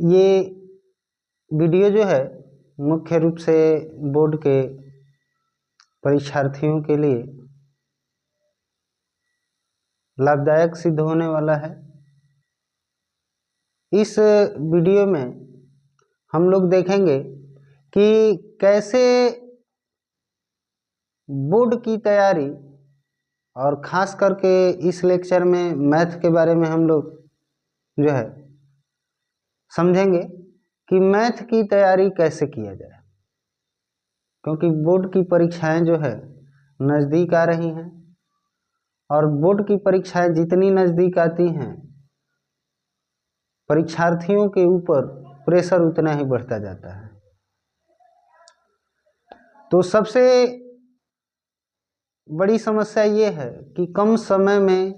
ये वीडियो जो है मुख्य रूप से बोर्ड के परीक्षार्थियों के लिए लाभदायक सिद्ध होने वाला है। इस वीडियो में हम लोग देखेंगे कि कैसे बोर्ड की तैयारी और ख़ास करके इस लेक्चर में मैथ के बारे में हम लोग जो है समझेंगे कि मैथ की तैयारी कैसे किया जाए, क्योंकि बोर्ड की परीक्षाएं जो है नज़दीक आ रही हैं और बोर्ड की परीक्षाएं जितनी नज़दीक आती हैं परीक्षार्थियों के ऊपर प्रेशर उतना ही बढ़ता जाता है। तो सबसे बड़ी समस्या ये है कि कम समय में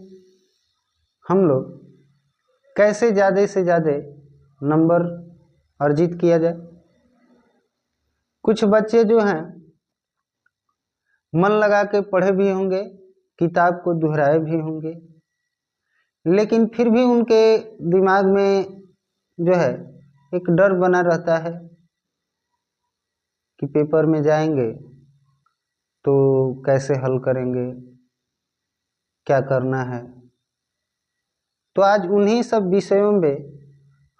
हम लोग कैसे ज़्यादा से ज़्यादा नंबर अर्जित किया जाए। कुछ बच्चे जो हैं मन लगा के पढ़े भी होंगे, किताब को दोहराए भी होंगे, लेकिन फिर भी उनके दिमाग में जो है एक डर बना रहता है कि पेपर में जाएंगे तो कैसे हल करेंगे, क्या करना है। तो आज उन्हीं सब विषयों में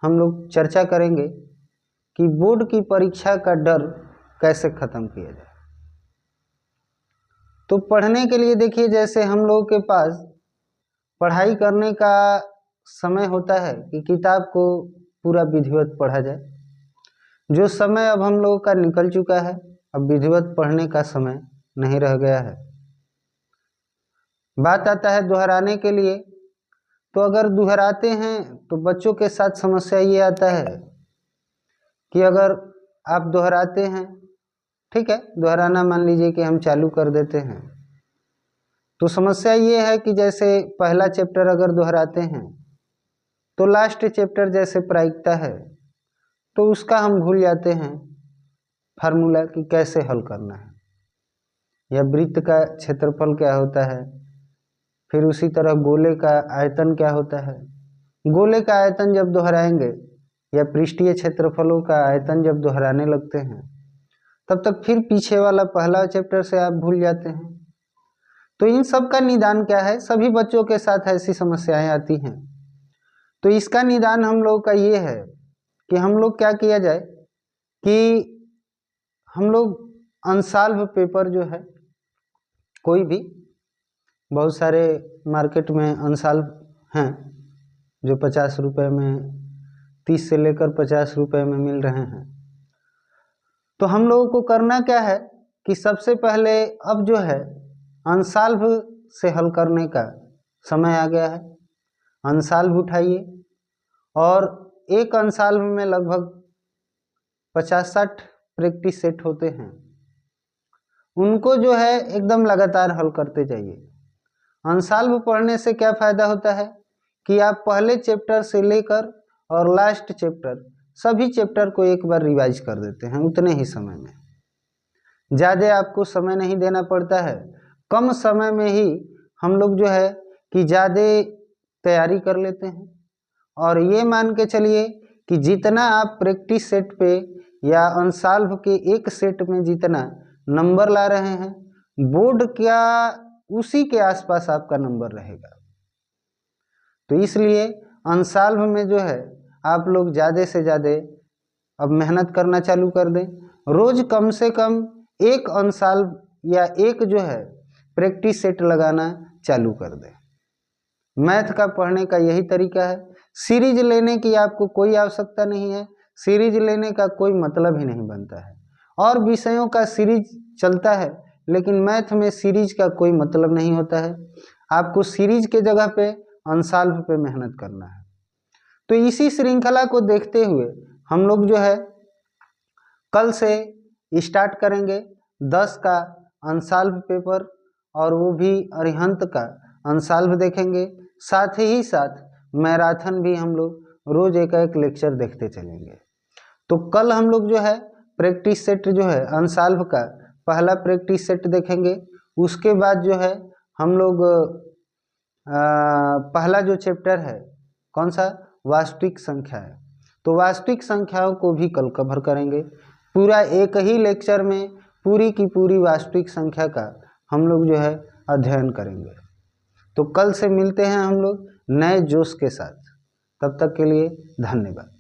हम लोग चर्चा करेंगे कि बोर्ड की परीक्षा का डर कैसे ख़त्म किया जाए। तो पढ़ने के लिए देखिए, जैसे हम लोगों के पास पढ़ाई करने का समय होता है कि किताब को पूरा विधिवत पढ़ा जाए, जो समय अब हम लोगों का निकल चुका है, अब विधिवत पढ़ने का समय नहीं रह गया है। बात आता है दोहराने के लिए, तो अगर दोहराते हैं तो बच्चों के साथ समस्या ये आता है कि अगर आप दोहराते हैं, ठीक है, दोहराना मान लीजिए कि हम चालू कर देते हैं, तो समस्या ये है कि जैसे पहला चैप्टर अगर दोहराते हैं तो लास्ट चैप्टर जैसे प्रायिकता है तो उसका हम भूल जाते हैं फार्मूला कि कैसे हल करना है, या वृत्त का क्षेत्रफल क्या होता है, फिर उसी तरह गोले का आयतन क्या होता है। गोले का आयतन जब दोहराएंगे या पृष्ठीय क्षेत्रफलों का आयतन जब दोहराने लगते हैं तब तक फिर पीछे वाला पहला चैप्टर से आप भूल जाते हैं। तो इन सब का निदान क्या है, सभी बच्चों के साथ ऐसी समस्याएं आती हैं। तो इसका निदान हम लोग का ये है कि हम लोग क्या किया जाए कि हम लोग अनसॉल्व पेपर जो है, कोई भी, बहुत सारे मार्केट में अनसॉल्व हैं जो 50 रुपये में, 30 से लेकर 50 रुपये में मिल रहे हैं। तो हम लोगों को करना क्या है कि सबसे पहले अब जो है अनसॉल्व से हल करने का समय आ गया है। अनसॉल्व उठाइए और एक अनसॉल्व में लगभग 50-60 प्रैक्टिस सेट होते हैं, उनको जो है एकदम लगातार हल करते जाइए। अनसॉल्व पढ़ने से क्या फ़ायदा होता है कि आप पहले चैप्टर से लेकर और लास्ट चैप्टर सभी चैप्टर को एक बार रिवाइज कर देते हैं उतने ही समय में। ज़्यादा आपको समय नहीं देना पड़ता है, कम समय में ही हम लोग जो है कि ज़्यादा तैयारी कर लेते हैं। और ये मान के चलिए कि जितना आप प्रैक्टिस सेट पे या अनसॉल्व के एक सेट में जितना नंबर ला रहे हैं, बोर्ड क्या उसी के आसपास आपका नंबर रहेगा। तो इसलिए अनसॉल्व में जो है आप लोग ज़्यादा से ज़्यादा अब मेहनत करना चालू कर दें। रोज़ कम से कम एक अनसॉल्व या एक जो है प्रैक्टिस सेट लगाना चालू कर दें। मैथ का पढ़ने का यही तरीका है। सीरीज लेने की आपको कोई आवश्यकता नहीं है, सीरीज लेने का कोई मतलब ही नहीं बनता है। और विषयों का सीरीज चलता है, लेकिन मैथ में सीरीज का कोई मतलब नहीं होता है। आपको सीरीज के जगह पे अनसॉल्व पे मेहनत करना है। तो इसी श्रृंखला को देखते हुए हम लोग जो है कल से स्टार्ट करेंगे 10 का अनसॉल्व पेपर, और वो भी अरिहंत का अनसॉल्व देखेंगे। साथ ही साथ मैराथन भी हम लोग रोज एक एक लेक्चर देखते चलेंगे। तो कल हम लोग जो है प्रैक्टिस सेट जो है अनसॉल्व का पहला प्रैक्टिस सेट देखेंगे। उसके बाद जो है हम लोग पहला जो चैप्टर है कौन सा, वास्तविक संख्या है, तो वास्तविक संख्याओं को भी कल कवर करेंगे। पूरा एक ही लेक्चर में पूरी की पूरी वास्तविक संख्या का हम लोग जो है अध्ययन करेंगे। तो कल से मिलते हैं हम लोग नए जोश के साथ। तब तक के लिए धन्यवाद।